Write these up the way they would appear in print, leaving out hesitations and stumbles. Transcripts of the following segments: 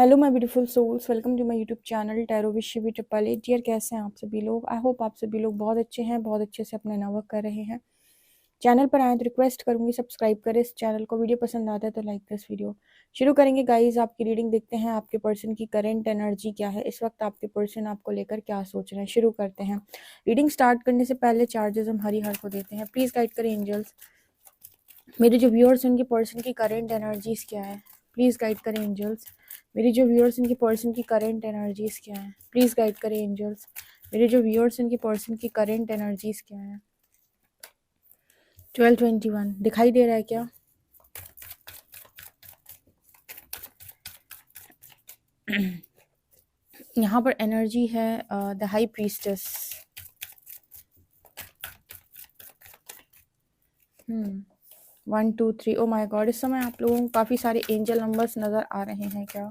Hello my beautiful souls, welcome to my YouTube channel tarot wish भी triple eight. Dear, कैसे हैं आप सभी लोग? आई होप आप सभी लोग बहुत अच्छे हैं, बहुत अच्छे से अपना वर्क कर रहे हैं। चैनल पर आए तो रिक्वेस्ट करूंगी सब्सक्राइब करें इस चैनल को। वीडियो पसंद आता है तो लाइक दिस वीडियो। शुरू करेंगे गाइज आपकी रीडिंग। देखते हैं आपके पर्सन की करंट एनर्जी क्या है, इस वक्त आपके पर्सन आपको लेकर क्या सोच रहे हैं। शुरू करते हैं। रीडिंग स्टार्ट करने से पहले चार्जेस हम हरी हर को देते हैं। प्लीज गाइड करें एंजल्स। मेरे जो व्यूअर्स हैं उनके पर्सन की करंट एनर्जीज क्या है, प्लीज़ गाइड करें एंजल्स। मेरे जो व्यूअर्स इनके पर्सन की करंट एनर्जीज क्या है, प्लीज़ गाइड करें एंजल्स। मेरे जो व्यूअर्स इनके पर्सन की करंट एनर्जीज क्या है। 1221 दिखाई दे रहा है क्या? यहाँ पर एनर्जी है the high priestess. 1 2 3। Oh my God, इस समय आप लोगों को काफ़ी सारे एंजल नंबर्स नज़र आ रहे हैं क्या?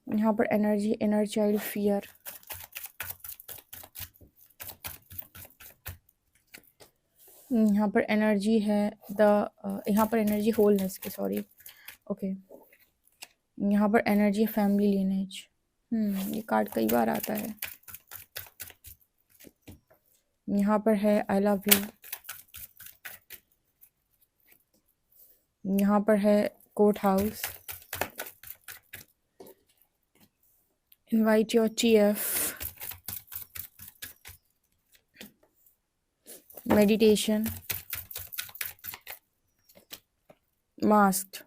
यहाँ पर एनर्जी इनर चाइल्ड फियर। यहाँ पर एनर्जी है यहाँ पर एनर्जी होलनेस की, सॉरी, ओके। यहाँ पर एनर्जी फैमिली लीनेज। ये कार्ड कई बार आता है। यहाँ पर है आई लव यू। यहाँ पर है court house. Invite your TF। Meditation. Masked.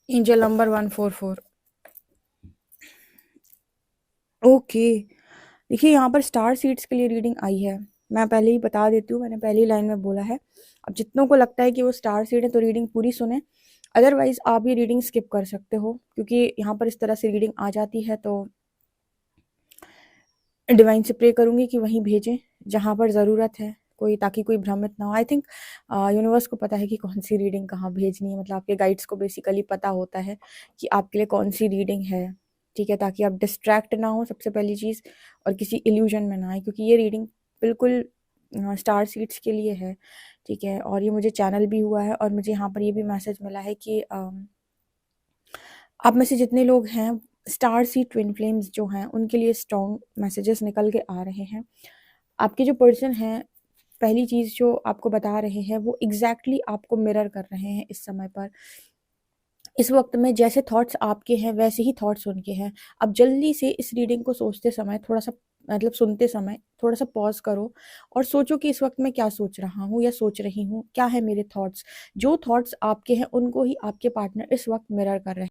Angel number 144। Okay, देखिए यहाँ पर स्टार सीड्स के लिए रीडिंग आई है। मैं पहले ही बता देती हूँ, मैंने पहली लाइन में बोला है। अब जितनों को लगता है कि वो स्टार सीड है तो रीडिंग पूरी सुने, अदरवाइज आप ये रीडिंग स्किप कर सकते हो, क्योंकि यहाँ पर इस तरह से रीडिंग आ जाती है तो डिवाइन से प्रे करूँगी कि वहीं भेजें जहाँ पर ज़रूरत है कोई, ताकि कोई भ्रमित ना हो। आई थिंक यूनिवर्स को पता है कि कौन सी रीडिंग कहाँ भेजनी है, मतलब आपके गाइड्स को बेसिकली पता होता है कि आपके लिए कौन सी रीडिंग है, ठीक है, ताकि आप डिस्ट्रैक्ट ना हो सबसे पहली चीज़, और किसी इल्यूजन में ना आए, क्योंकि ये रीडिंग बिल्कुल स्टार सीड्स के लिए है, ठीक है। और ये मुझे चैनल भी हुआ है और मुझे यहाँ पर ये भी मैसेज मिला है कि आप में से जितने लोग हैं स्टार सी ट्विन फ्लेम्स जो हैं उनके लिए स्ट्रॉन्ग मैसेजेस निकल के आ रहे हैं। आपके जो पर्सन हैं, पहली चीज़ जो आपको बता रहे हैं वो एग्जैक्टली आपको मिरर कर रहे हैं इस समय पर। इस वक्त में जैसे थॉट्स आपके हैं वैसे ही थॉट्स उनके हैं। अब जल्दी से इस रीडिंग को सोचते समय थोड़ा सा, मतलब सुनते समय थोड़ा सा पॉज करो और सोचो कि इस वक्त मैं क्या सोच रहा हूँ या सोच रही हूँ, क्या है मेरे थॉट्स। जो थॉट्स आपके हैं उनको ही आपके पार्टनर इस वक्त मिरर कर रहे हैं।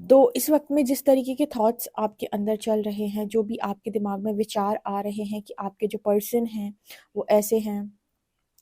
तो इस वक्त में जिस तरीके के थॉट्स आपके अंदर चल रहे हैं, जो भी आपके दिमाग में विचार आ रहे हैं कि आपके जो पर्सन हैं वो ऐसे हैं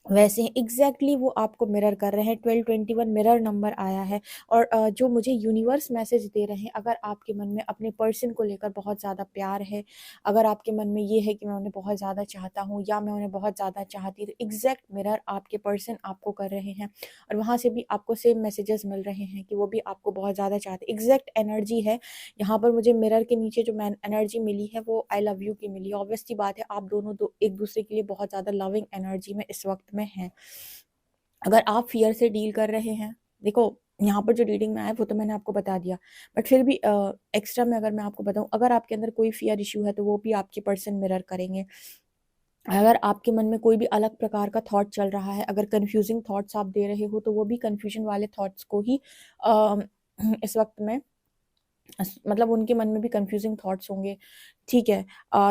वैसे ही एग्जैक्टली वो आपको मिरर कर रहे हैं। 1221 मिरर नंबर आया है। और जो मुझे यूनिवर्स मैसेज दे रहे हैं, अगर आपके मन में अपने पर्सन को लेकर बहुत ज़्यादा प्यार है, अगर आपके मन में ये है कि मैं उन्हें बहुत ज़्यादा चाहता हूँ या मैं उन्हें बहुत ज़्यादा चाहती, तो एग्जैक्ट मिरर आपके पर्सन आपको कर रहे हैं। और वहाँ से भी आपको सेम मैसेजेस मिल रहे हैं कि वो भी आपको बहुत ज़्यादा चाहते। एग्जैक्ट एनर्जी है यहाँ पर। मुझे मिरर के नीचे जो मैन एनर्जी मिली है वो आई लव यू की मिली। ऑब्वियस सी बात है, आप दोनों एक दूसरे के लिए बहुत ज़्यादा लविंग एनर्जी में इस वक्त में हैं। अगर आप फियर से डील कर रहे हैं, देखो यहाँ पर जो रीडिंग में आया वो तो मैंने आपको बता दिया, बट फिर भी एक्स्ट्रा में अगर मैं आपको बताऊँ, अगर आपके अंदर कोई फियर इशू है तो वो भी आपके पर्सन मिरर करेंगे। अगर आपके मन में कोई भी अलग प्रकार का थॉट चल रहा है, अगर कंफ्यूजिंग थॉट्स आप दे रहे हो तो वो भी कंफ्यूजन वाले थॉट्स को ही इस वक्त में, मतलब उनके मन में भी कंफ्यूजिंग थॉट्स होंगे, ठीक है।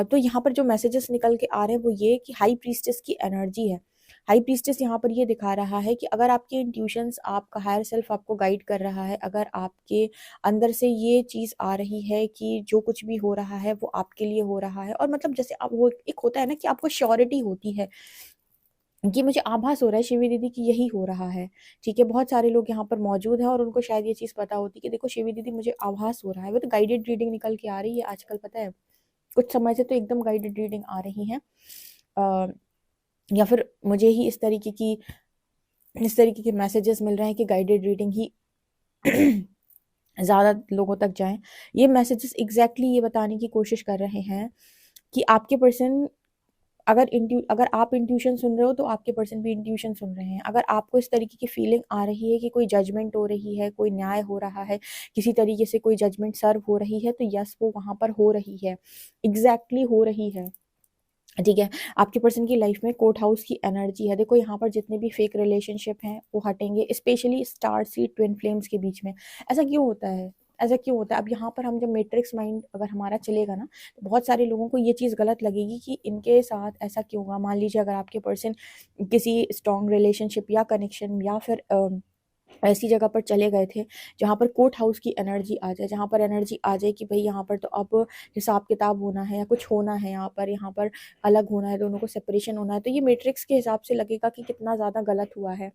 तो यहाँ पर जो मैसेजेस निकल के आ रहे हैं वो ये कि हाई प्रीस्टेस की एनर्जी है। हाई प्रीस्टेस यहाँ पर ये दिखा रहा है कि अगर आपके इंट्यूशंस, आपका हायर सेल्फ आपको गाइड कर रहा है, अगर आपके अंदर से ये चीज़ आ रही है कि जो कुछ भी हो रहा है वो आपके लिए हो रहा है, और मतलब जैसे आप, वो एक होता है ना कि आपको श्योरिटी होती है कि मुझे आभास हो रहा है शिवी दीदी कि यही हो रहा है, ठीक है। बहुत सारे लोग यहाँ पर मौजूद हैं और उनको शायद ये चीज़ पता होती कि देखो शिवी दीदी मुझे आभास हो रहा है। वो तो गाइडेड रीडिंग निकल के आ रही है आजकल, पता है कुछ समय से तो एकदम गाइडेड रीडिंग आ रही है। या फिर मुझे ही इस तरीके के मैसेजेस मिल रहे हैं कि गाइडेड रीडिंग ही ज़्यादा लोगों तक जाएं। ये मैसेजेस एग्जैक्टली ये बताने की कोशिश कर रहे हैं कि आपके पर्सन अगर आप इंट्यूशन सुन रहे हो तो आपके पर्सन भी इंट्यूशन सुन रहे हैं। अगर आपको इस तरीके की फीलिंग आ रही है कि कोई जजमेंट हो रही है, कोई न्याय हो रहा है, किसी तरीके से कोई जजमेंट सर्व हो रही है, तो यस वो वहाँ पर हो रही है, एग्जैक्टली हो रही है। ठीक है, आपके पर्सन की लाइफ में कोर्ट हाउस की एनर्जी है। देखो यहाँ पर जितने भी फेक रिलेशनशिप हैं वो हटेंगे, specially star seed twin flames के बीच में। ऐसा क्यों होता है? ऐसा क्यों होता है? अब यहाँ पर हम जब मैट्रिक्स माइंड अगर हमारा चलेगा ना, तो बहुत सारे लोगों को ये चीज़ गलत लगेगी कि इनके साथ ऐसा क्यों हुआ। मान लीजिए अगर आपके पर्सन किसी स्ट्रॉन्ग रिलेशनशिप या कनेक्शन या फिर ऐसी जगह पर चले गए थे जहाँ पर कोर्ट हाउस की एनर्जी आ जाए, जहाँ पर एनर्जी आ जाए कि भाई यहाँ पर तो अब हिसाब किताब होना है या कुछ होना है, यहाँ पर अलग होना है, दोनों को सेपरेशन होना है, तो ये मैट्रिक्स के हिसाब से लगेगा कि कितना ज़्यादा गलत हुआ है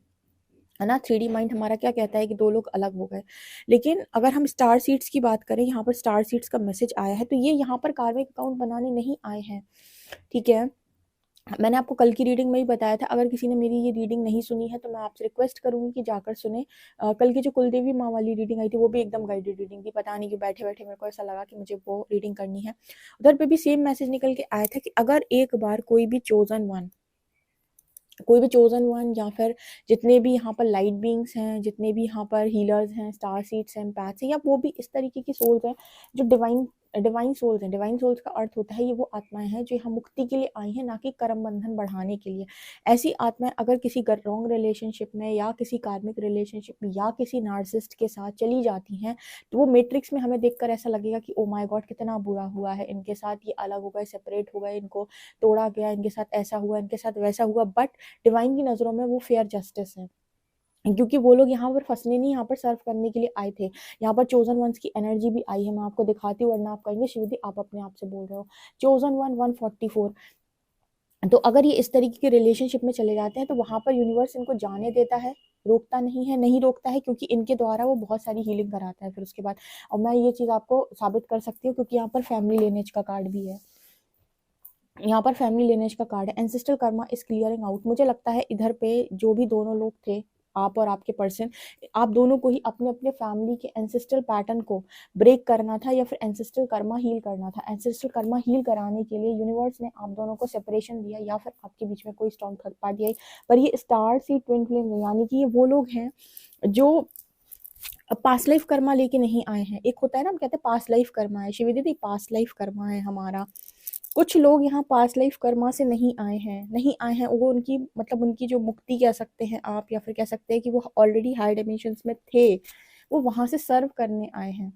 ना। 3D माइंड हमारा क्या कहता है कि दो लोग अलग हो गए। लेकिन अगर हम स्टार सीड्स की बात करें, यहाँ पर स्टार सीड्स का मैसेज आया है, तो ये यहाँ पर कार्मिक अकाउंट बनाने नहीं आए हैं। ठीक है, मैंने आपको कल की रीडिंग में ही बताया था। अगर किसी ने मेरी ये रीडिंग नहीं सुनी है तो मैं आपसे रिक्वेस्ट करूंगी कि जाकर सुने। कल की जो कुलदेवी माँ वाली रीडिंग आई थी वो भी एकदम गाइडेड रीडिंग थी। पता नहीं कि बैठे बैठे मेरे को ऐसा लगा कि मुझे वो रीडिंग करनी है। उधर पे भी सेम मैसेज निकल के आया था कि अगर एक बार कोई भी चोजन वन या फिर जितने भी यहाँ पर लाइट बींग्स हैं, जितने भी यहाँ पर हीलर्स हैं, स्टार सीड्स हैं, पैथ्स हैं, या वो भी इस तरीके की सोल्स हैं जो डिवाइन डिवाइन सोल्स हैं। डिवाइन सोल्स का अर्थ होता है ये वो आत्माएं हैं जो यहाँ मुक्ति के लिए आई हैं, ना कि कर्म बंधन बढ़ाने के लिए। ऐसी आत्माएं अगर किसी रॉन्ग रिलेशनशिप में या किसी कार्मिक रिलेशनशिप में या किसी नार्सिसिस्ट के साथ चली जाती हैं, तो वो मैट्रिक्स में हमें देखकर ऐसा लगेगा कि ओ माय गॉड कितना बुरा हुआ है इनके साथ, ये अलग हो गए, सेपरेट हो गए, इनको तोड़ा गया, इनके साथ ऐसा हुआ, इनके साथ वैसा हुआ। बट डिवाइन की नज़रों में वो फेयर जस्टिस है, क्योंकि वो लोग यहाँ पर फंसने नहीं, यहाँ पर सर्व करने के लिए आए थे। यहाँ पर चोजन वंस की एनर्जी भी आई है, मैं आपको दिखाती हूँ, वरना आप कहेंगे शिवदी आप अपने आप से बोल रहे हो। Chosen one 144। तो अगर ये इस तरीके के रिलेशनशिप में चले जाते हैं तो वहां पर यूनिवर्स इनको जाने देता है, रोकता नहीं है, नहीं रोकता है, क्योंकि इनके द्वारा वो बहुत सारी हीलिंग कराता है फिर उसके बाद। और मैं ये चीज़ आपको साबित कर सकती हूँ क्योंकि यहाँ पर फैमिली लिनेज का कार्ड भी है। यहाँ पर फैमिली लिनेज का कार्ड है। Ancestral Karma is clearing out. मुझे लगता है इधर पे जो भी दोनों लोग थे, आप और आपके पर्सन, आप दोनों को ही अपने अपने फैमिली के एंसेस्ट्रल पैटर्न को ब्रेक करना था या फिर एंसेस्ट्रल कर्मा हील करना था। एंसेस्ट्रल कर्मा हील कराने के लिए यूनिवर्स ने आप दोनों को सेपरेशन दिया या फिर आपके बीच में कोई स्ट्रॉन्ग थर्ड पार्टी आई। पर ये स्टार सी ट्विन फ्लेम, यानी कि ये वो लोग हैं जो पास्ट लाइफ कर्मा लेके नहीं आए हैं। एक होता है ना, हम कहते हैं पास्ट लाइफ कर्मा है, शिवी दीदी पास्ट लाइफ कर्मा है हमारा। कुछ लोग यहाँ पास्ट लाइफ कर्मा से नहीं आए हैं, नहीं आए हैं वो उनकी मतलब उनकी जो मुक्ति कह सकते हैं आप, या फिर कह सकते हैं कि वो ऑलरेडी हाई डायमेंशंस में थे, वो वहां से सर्व करने आए हैं।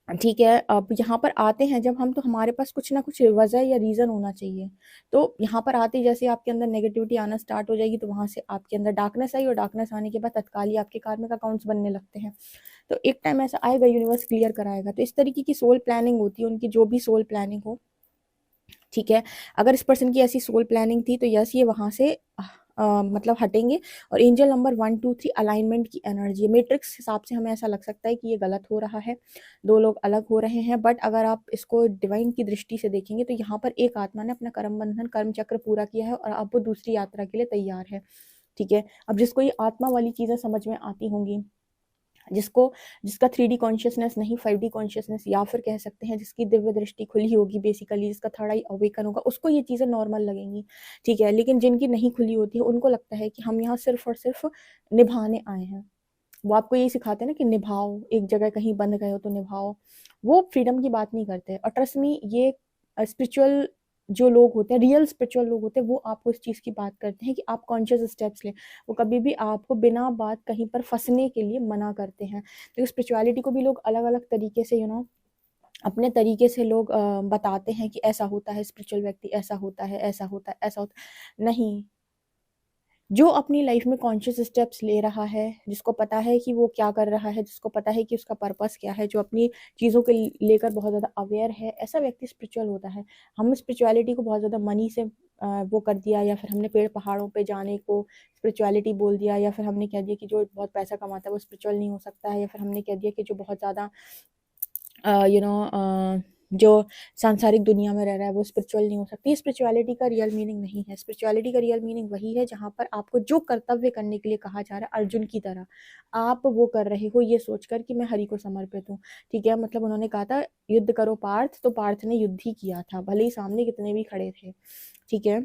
ठीक है, अब यहाँ पर आते हैं जब हम, तो हमारे पास कुछ ना कुछ वजह या रीज़न होना चाहिए। तो यहाँ पर आते जैसे आपके अंदर नेगेटिविटी आना स्टार्ट हो जाएगी, तो वहां से आपके अंदर डार्कनेस आई, और डार्कनेस आने के बाद तत्काल ही आपके कार्मिक अकाउंट्स बनने लगते हैं। तो एक टाइम ऐसा आएगा यूनिवर्स क्लियर कराएगा। तो इस तरीके की सोल प्लानिंग होती है उनकी, जो भी सोल प्लानिंग हो। ठीक है, अगर इस पर्सन की ऐसी सोल प्लानिंग थी तो यस ये वहां से मतलब हटेंगे। और एंजल नंबर 1 2 3 अलाइनमेंट की एनर्जी है। मैट्रिक्स हिसाब से हमें ऐसा लग सकता है कि ये गलत हो रहा है, दो लोग अलग हो रहे हैं, बट अगर आप इसको डिवाइन की दृष्टि से देखेंगे तो यहाँ पर एक आत्मा ने अपना कर्म बंधन कर्म चक्र पूरा किया है और अब वो दूसरी यात्रा के लिए तैयार है। ठीक है, अब जिसको ये आत्मा वाली चीजें समझ में आती होंगी, जिसको जिसका 3D कॉन्शियसनेस नहीं 5D कॉन्शियसनेस, या फिर कह सकते हैं जिसकी दिव्य दृष्टि खुली होगी, बेसिकली जिसका थर्ड आई अवेकन होगा, उसको ये चीज़ें नॉर्मल लगेंगी। ठीक है, लेकिन जिनकी नहीं खुली होती है उनको लगता है कि हम यहाँ सिर्फ और सिर्फ निभाने आए हैं। वो आपको यही सिखाते हैं ना कि निभाओ, एक जगह कहीं बंद गए हो तो निभाओ। वो फ्रीडम की बात नहीं करते। और ट्रस्ट मी, ये स्पिरिचुअल जो लोग होते हैं, रियल स्पिरिचुअल लोग होते हैं, वो आपको इस चीज़ की बात करते हैं कि आप कॉन्शियस स्टेप्स लें। वो कभी भी आपको बिना बात कहीं पर फंसने के लिए मना करते हैं। तो स्पिरिचुअलिटी को भी लोग अलग अलग तरीके से अपने तरीके से लोग बताते हैं कि ऐसा होता है, स्पिरिचुअल व्यक्ति ऐसा होता है, ऐसा होता है, ऐसा होता है। नहीं, जो अपनी लाइफ में कॉन्शियस स्टेप्स ले रहा है, जिसको पता है कि वो क्या कर रहा है, जिसको पता है कि उसका पर्पस क्या है, जो अपनी चीज़ों को लेकर बहुत ज़्यादा अवेयर है, ऐसा व्यक्ति स्पिरिचुअल होता है। हम स्पिरिचुअलिटी को बहुत ज़्यादा मनी से वो कर दिया, या फिर हमने पेड़ पहाड़ों पे जाने को स्पिरिचुअलिटी बोल दिया, या फिर हमने कह दिया कि जो बहुत पैसा कमाता है वो स्पिरिचुअल नहीं हो सकता है, या फिर हमने कह दिया कि जो बहुत ज़्यादा यू नो जो सांसारिक दुनिया में रह रहा है वो स्पिरिचुअल नहीं हो सकती। स्पिरिचुअलिटी का रियल मीनिंग नहीं है। स्पिरिचुअलिटी का रियल मीनिंग वही है जहाँ पर आपको जो कर्तव्य करने के लिए कहा जा रहा है अर्जुन की तरह, आप वो कर रहे हो ये सोचकर कि मैं हरि को समर्पित हूँ। ठीक है, मतलब उन्होंने कहा था युद्ध करो पार्थ, तो पार्थ ने युद्ध ही किया था, भले ही सामने कितने भी खड़े थे। ठीक है,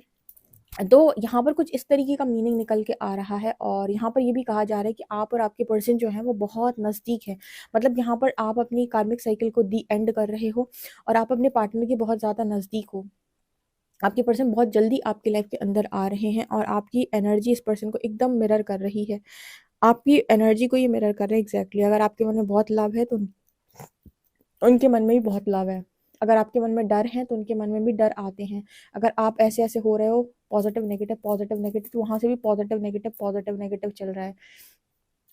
तो यहाँ पर कुछ इस तरीके का मीनिंग निकल के आ रहा है। और यहाँ पर ये भी कहा जा रहा है कि आप और आपके पर्सन जो है वो बहुत नज़दीक है। मतलब यहाँ पर आप अपनी कार्मिक साइकिल को दी एंड कर रहे हो और आप अपने पार्टनर के बहुत ज़्यादा नज़दीक हो। आपके पर्सन बहुत जल्दी आपकी लाइफ के अंदर आ रहे हैं और आपकी एनर्जी इस पर्सन को एकदम मिरर कर रही है। आपकी एनर्जी को ये मिरर कर रहे हैं एग्जैक्टली। अगर आपके मन में बहुत लव है तो उनके मन में भी बहुत लव है। अगर आपके मन में डर है तो उनके मन में भी डर आते हैं। अगर आप ऐसे ऐसे हो रहे हो पॉजिटिव नेगेटिव, तो वहाँ से भी पॉजिटिव नेगेटिव चल रहा है।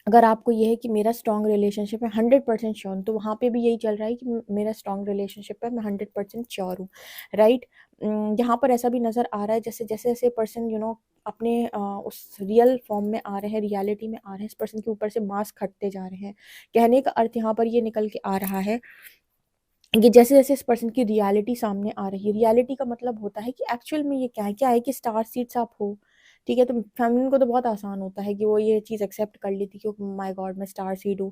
अगर आपको ये है कि मेरा स्ट्रॉन्ग रिलेशनशिप है 100% श्योर, तो वहाँ पे भी यही चल रहा है कि मेरा स्ट्रॉन्ग रिलेशनशिप है, मैं 100% श्योर हूँ। राइट, यहाँ पर ऐसा भी नज़र आ रहा है जैसे जैसे जैसे पर्सन अपने उस रियल फॉर्म में आ रहे हैं, रियलिटी में आ रहे हैं, इस पर्सन के ऊपर से मास्क हटते जा रहे हैं। कहने का अर्थ यहाँ पर ये निकल के आ रहा है कि जैसे जैसे इस पर्सन की रियलिटी सामने आ रही है, रियलिटी का मतलब होता है कि एक्चुअल में ये क्या है कि स्टार सीड्स आप हो। ठीक है, तो फेमिनिन को तो बहुत आसान होता है कि वो ये चीज़ एक्सेप्ट कर लेती कि माय गॉड मैं स्टार सीड हूँ।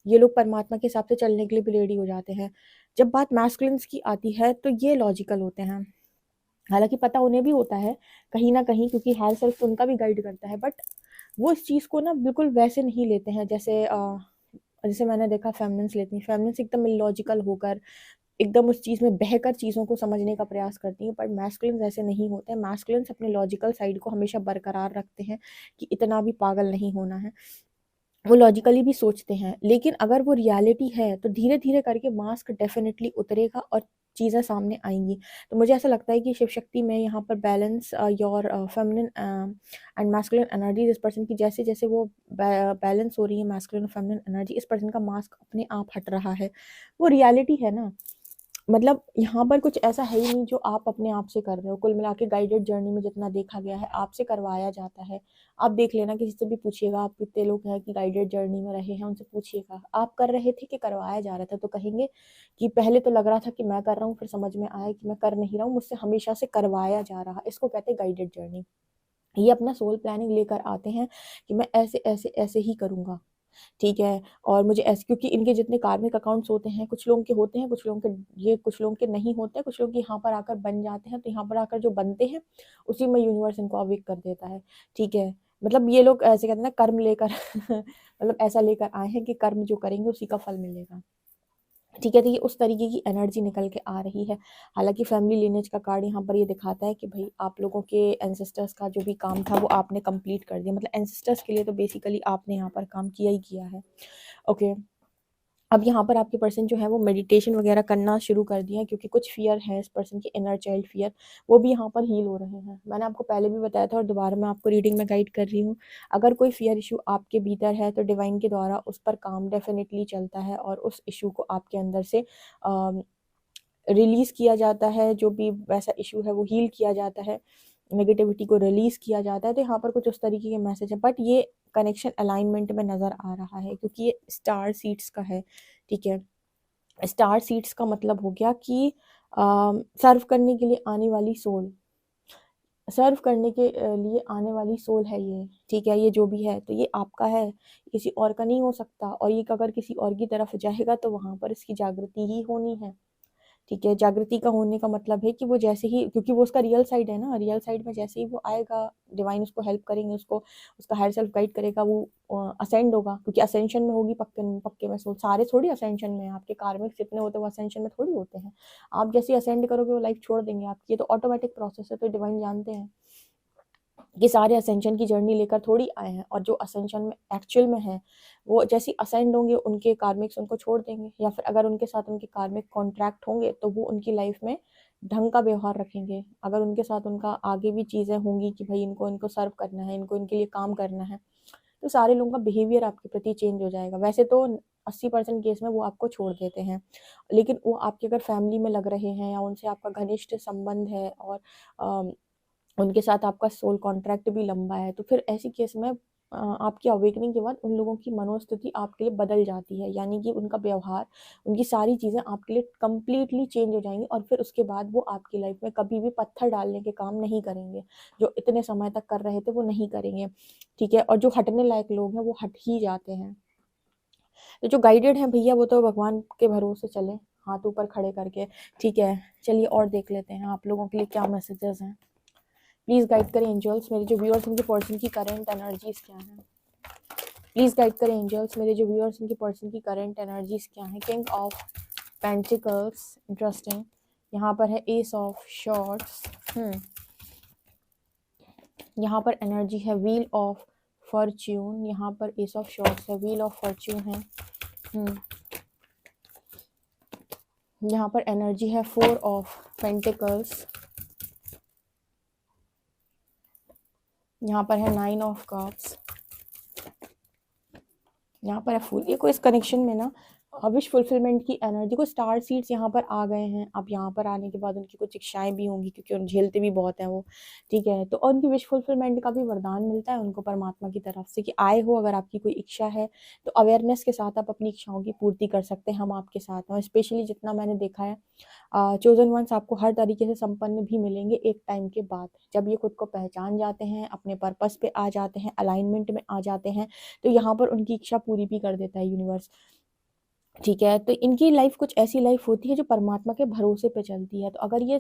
ये लोग परमात्मा के हिसाब से चलने के लिए भी रेडी हो जाते हैं। जब बात मैस्कुलिन्स की आती है तो ये लॉजिकल होते हैं। हालांकि पता उन्हें भी होता है कहीं ना कहीं, क्योंकि हायर सेल्फ तो उनका भी गाइड करता है, बट वो इस चीज़ को ना बिल्कुल वैसे नहीं लेते हैं जैसे जैसे मैंने देखा फेमिनिन्स लेती हैं। फेमिनिन्स एकदम इलॉजिकल होकर एकदम उस चीज़ में बहकर चीज़ों को समझने का प्रयास करती हैं, पर मैस्कुलिन्स ऐसे नहीं होते हैं। मैस्कुलिन्स अपने लॉजिकल साइड को हमेशा बरकरार रखते हैं कि इतना भी पागल नहीं होना है। वो लॉजिकली भी सोचते हैं, लेकिन अगर वो रियलिटी है तो धीरे धीरे करके मास्क डेफिनेटली उतरेगा और चीज़ें सामने आएंगी। तो मुझे ऐसा लगता है कि शिव शक्ति में यहाँ पर balance your feminine and masculine energy, इस पर्सन की जैसे जैसे वो बैलेंस हो रही है मैस्कुलिन और फेमिनिन एनर्जी, इस पर्सन का मास्क अपने आप हट रहा है। वो रियलिटी है ना। मतलब यहाँ पर कुछ ऐसा है ही नहीं जो आप अपने आप से कर रहे हो। कुल मिला के गाइडेड जर्नी में जितना देखा गया है आपसे करवाया जाता है। आप देख लेना, किसी से भी पूछिएगा, आप कितने लोग हैं कि गाइडेड जर्नी में रहे हैं, उनसे पूछिएगा आप कर रहे थे कि करवाया जा रहा था, तो कहेंगे कि पहले तो लग रहा था कि मैं कर रहा हूँ, फिर समझ में आया कि मैं कर नहीं रहा हूँ, मुझसे हमेशा से करवाया जा रहा। इसको कहते हैं गाइडेड जर्नी। ये अपना सोल प्लानिंग लेकर आते हैं कि मैं ऐसे ऐसे ऐसे ही करूँगा। ठीक है, और मुझे ऐसे, क्योंकि इनके जितने कार्मिक अकाउंट्स होते हैं, कुछ लोगों के होते हैं, कुछ लोगों के ये कुछ लोगों के नहीं होते हैं, कुछ लोग यहाँ पर आकर बन जाते हैं। तो यहाँ पर आकर जो बनते हैं उसी में यूनिवर्स इनको अवेक कर देता है। ठीक है, मतलब ये लोग ऐसे कहते हैं ना कर्म लेकर मतलब ऐसा लेकर आए हैं कि कर्म जो करेंगे उसी का फल मिलेगा। ठीक है, तो ये उस तरीके की एनर्जी निकल के आ रही है। हालांकि फैमिली लिनेज का कार्ड यहाँ पर ये दिखाता है कि भाई आप लोगों के एंसेस्टर्स का जो भी काम था वो आपने कंप्लीट कर दिया। मतलब एंसेस्टर्स के लिए तो बेसिकली आपने यहाँ पर काम किया ही किया है। ओके, अब यहाँ पर आपके पर्सन जो है वो मेडिटेशन वगैरह करना शुरू कर दिया, क्योंकि कुछ फियर है इस पर्सन के, इनर चाइल्ड फियर, वो भी यहाँ पर हील हो रहे हैं। मैंने आपको पहले भी बताया था और दोबारा मैं आपको रीडिंग में गाइड कर रही हूँ। अगर कोई फियर इशू आपके भीतर है तो डिवाइन के द्वारा उस पर काम डेफिनेटली चलता है और उस इशू को आपके अंदर से रिलीज़ किया जाता है। जो भी वैसा इशू है वो हील किया जाता है, नेगेटिविटी को रिलीज़ किया जाता है। तो यहाँ पर कुछ उस तरीके के मैसेज है, बट ये कनेक्शन अलाइनमेंट में नज़र आ रहा है क्योंकि ये स्टार सीड्स का है। ठीक है, स्टार सीड्स का मतलब हो गया कि सर्व करने के लिए आने वाली सोल, सर्व करने के लिए आने वाली सोल है ये। ठीक है, ये जो भी है तो ये आपका है, किसी और का नहीं हो सकता। और ये अगर किसी और की तरफ जाएगा तो वहाँ पर इसकी जागृति ही होनी है। ठीक है, जागृति का होने का मतलब है कि वो जैसे ही, क्योंकि वो उसका रियल साइड है ना, रियल साइड में जैसे ही वो आएगा डिवाइन उसको हेल्प करेंगे, उसको उसका हायर सेल्फ गाइड करेगा, वो असेंड होगा, क्योंकि असेंशन में होगी पक्के पक्के में सोल। सारे थोड़ी असेंशन में हैं, आपके कार्मिक जितने होते हैं वो असेंशन में थोड़ी होते हैं। आप जैसे ही असेंड करोगे वो लाइफ छोड़ देंगे आपकी, ये तो ऑटोमेटिक प्रोसेस है। तो डिवाइन जानते हैं ये सारे असेंशन की जर्नी लेकर थोड़ी आए हैं, और जो असेंशन में एक्चुअल में है वो जैसे असेंड होंगे उनके कार्मिक्स उनको छोड़ देंगे, या फिर अगर उनके साथ उनके कार्मिक कॉन्ट्रैक्ट होंगे तो वो उनकी लाइफ में ढंग का व्यवहार रखेंगे। अगर उनके साथ उनका आगे भी चीज़ें होंगी कि भाई इनको इनको सर्व करना है, इनको इनके लिए काम करना है, तो सारे लोगों का बिहेवियर आपके प्रति चेंज हो जाएगा। वैसे तो 80% केस में वो आपको छोड़ देते हैं, लेकिन वो आपके अगर फैमिली में लग रहे हैं या उनसे आपका घनिष्ठ संबंध है और उनके साथ आपका सोल कॉन्ट्रैक्ट भी लंबा है, तो फिर ऐसी केस में आपकी अवेकनिंग के बाद उन लोगों की मनोस्थिति आपके लिए बदल जाती है, यानी कि उनका व्यवहार, उनकी सारी चीज़ें आपके लिए कंप्लीटली चेंज हो जाएंगी और फिर उसके बाद वो आपकी लाइफ में कभी भी पत्थर डालने के काम नहीं करेंगे। जो इतने समय तक कर रहे थे वो नहीं करेंगे, ठीक है। और जो हटने लायक लोग हैं वो हट ही जाते हैं। तो जो गाइडेड हैं भैया वो तो भगवान के भरोसे चले हाथ ऊपर खड़े करके, ठीक है। चलिए और देख लेते हैं आप लोगों के लिए क्या मैसेजेस हैं। प्लीज गाइड करें एंजल्स, मेरे जो व्यूअर्स उनके पर्सन की करंट एनर्जीज क्या है। प्लीज गाइड करें एंजल्स, मेरे जो व्यूअर्स उनके पर्सन की करंट एनर्जीज क्या है। King of pentacles, interesting. यहाँ पर है एस ऑफ शॉर्ट्स, यहाँ पर एनर्जी है व्हील ऑफ फॉर्च्यून, यहाँ पर एस ऑफ शॉर्ट्स है, व्हील ऑफ फॉर्च्यून है। यहाँ पर एनर्जी है फोर ऑफ पेंटिकल्स, यहाँ पर है नाइन ऑफ कप्स, यहाँ पर है फूल। ये कोई इस कनेक्शन में ना विश फुलफिलमेंट की एनर्जी को स्टार सीड्स यहाँ पर आ गए हैं। अब यहाँ पर आने के बाद उनकी कुछ इच्छाएं भी होंगी क्योंकि उन झेलते भी बहुत हैं वो, ठीक है। तो उनकी विश फुलफिलमेंट का भी वरदान मिलता है उनको परमात्मा की तरफ से कि आए हो, अगर आपकी कोई इच्छा है तो अवेयरनेस के साथ आप अपनी इच्छाओं की पूर्ति कर सकते हैं, हम आपके साथ हैं। स्पेशली जितना मैंने देखा है चोजन वंस आपको हर तरीके से संपन्न भी मिलेंगे एक टाइम के बाद, जब ये खुद को पहचान जाते हैं, अपने पर्पस पे आ जाते हैं, अलाइनमेंट में आ जाते हैं, तो यहाँ पर उनकी इच्छा पूरी भी कर देता है यूनिवर्स, ठीक है। तो इनकी लाइफ कुछ ऐसी लाइफ होती है जो परमात्मा के भरोसे पे चलती है। तो अगर ये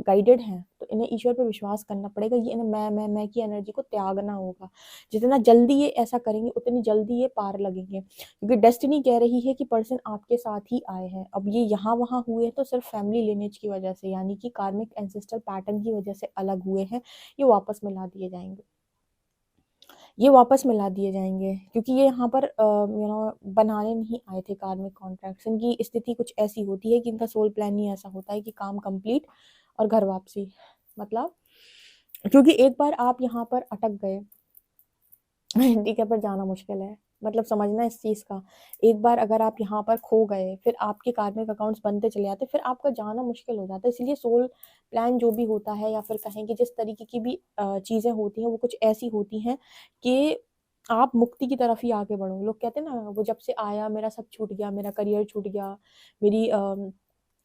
गाइडेड हैं तो इन्हें ईश्वर पे विश्वास करना पड़ेगा, ये इन्हें मैं की एनर्जी को त्यागना होगा। जितना जल्दी ये ऐसा करेंगे उतनी जल्दी ये पार लगेंगे, क्योंकि डेस्टिनी कह रही है कि पर्सन आपके साथ ही आए हैं। अब ये यहाँ वहाँ हुए तो सिर्फ फैमिली लिनेज की वजह से, यानी कि कार्मिक एंसेस्ट्रल पैटर्न की वजह से अलग हुए हैं। ये वापस मिला दिए जाएंगे, ये वापस मिला दिए जाएंगे, क्योंकि ये यहाँ पर बनाने नहीं आए थे कार्मिक कॉन्ट्रैक्ट्स। इनकी स्थिति कुछ ऐसी होती है कि इनका सोल प्लान ही ऐसा होता है कि काम कंप्लीट और घर वापसी। मतलब क्योंकि एक बार आप यहाँ पर अटक गए ठीक है, पर जाना मुश्किल है। मतलब समझना इस चीज़ का, एक बार अगर आप यहाँ पर खो गए फिर आपके कार्मिक अकाउंट्स बनते चले जाते, फिर आपका जाना मुश्किल हो जाता है। इसलिए सोल प्लान जो भी होता है, या फिर कहें कि जिस तरीके की भी चीज़ें होती हैं वो कुछ ऐसी होती हैं कि आप मुक्ति की तरफ ही आगे बढ़ो। लोग कहते हैं ना, वो जब से आया मेरा सब छूट गया, मेरा करियर छूट गया, मेरी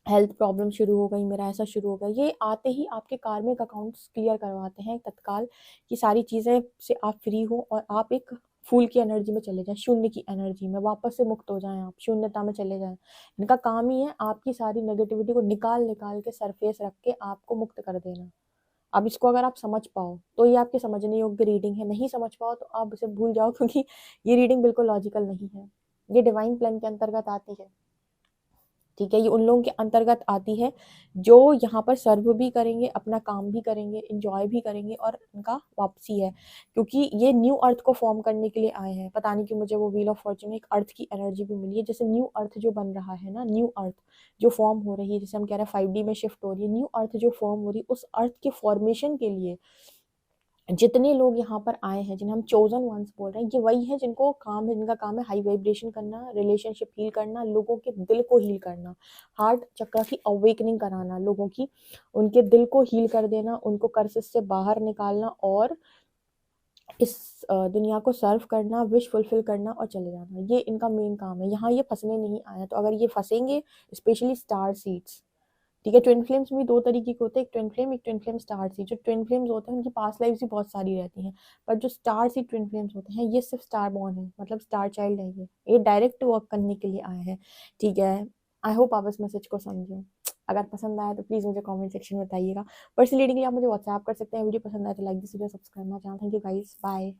हेल्थ प्रॉब्लम शुरू हो गई, मेरा ऐसा शुरू हो गया। ये आते ही आपके कार्मिक अकाउंट्स क्लियर करवाते हैं तत्काल, कि सारी चीज़ें से आप फ्री हो और आप एक फूल की एनर्जी में चले जाएं, शून्य की एनर्जी में वापस से मुक्त हो जाएं, आप शून्यता में चले जाएं। इनका काम ही है आपकी सारी नेगेटिविटी को निकाल निकाल के सरफेस रख के आपको मुक्त कर देना। अब इसको अगर आप समझ पाओ तो ये आपके समझने योग्य रीडिंग है, नहीं समझ पाओ तो आप उसे भूल जाओ, क्योंकि ये रीडिंग बिल्कुल लॉजिकल नहीं है। ये डिवाइन प्लान के अंतर्गत आती है, ठीक है। ये उन लोगों के अंतर्गत आती है जो यहाँ पर सर्व भी करेंगे, अपना काम भी करेंगे, इंजॉय भी करेंगे, और उनका वापसी है, क्योंकि ये न्यू अर्थ को फॉर्म करने के लिए आए हैं। पता नहीं कि मुझे वो व्हील ऑफ फॉर्च्यून में एक अर्थ की एनर्जी भी मिली है, जैसे न्यू अर्थ जो बन रहा है ना, न्यू अर्थ जो फॉर्म हो रही है, जैसे हम कह रहे हैं 5D में शिफ्ट हो रही है, न्यू अर्थ जो फॉर्म हो रही है, उस अर्थ के फॉर्मेशन के लिए जितने लोग यहाँ पर आए हैं, जिन्हें हम चोजन वंस बोल रहे हैं, ये वही है जिनको काम है, जिनका काम है हाई वाइब्रेशन करना, रिलेशनशिप हील करना, लोगों के दिल को हील करना, हार्ट चक्र की अवेकनिंग कराना, लोगों की उनके दिल को हील कर देना, उनको कर्सेस से बाहर निकालना और इस दुनिया को सर्व करना, विश फुलफिल करना और चले जाना। ये इनका मेन काम है। यहाँ ये फंसने नहीं आया। तो अगर ये फंसेंगे, स्पेशली स्टार सीड्स, ठीक है। ट्विन फ्लेम्स भी दो तरीके के होते हैं, एक ट्विन फ्लेम, एक ट्विन फ्लेम स्टार सीड। जो ट्विन फ्लेम्स होते हैं उनकी पास्ट लाइफ भी बहुत सारी रहती हैं, पर जो स्टार सीड ट्विन फ्लेम्स होते हैं ये सिर्फ स्टार बॉर्न है, मतलब स्टार चाइल्ड है। ये डायरेक्ट वर्क करने के लिए आए हैं, ठीक है। आई होप आप इस मैसेज को समझें। अगर पसंद आया तो प्लीज़ मुझे कमेंट सेक्शन में बताइएगा। पर्सनल रीडिंग के लिए आप मुझे व्हाट्सएप कर सकते हैं। वीडियो पसंद आए तो like this video, subscribe my channel. Thank you guys, bye.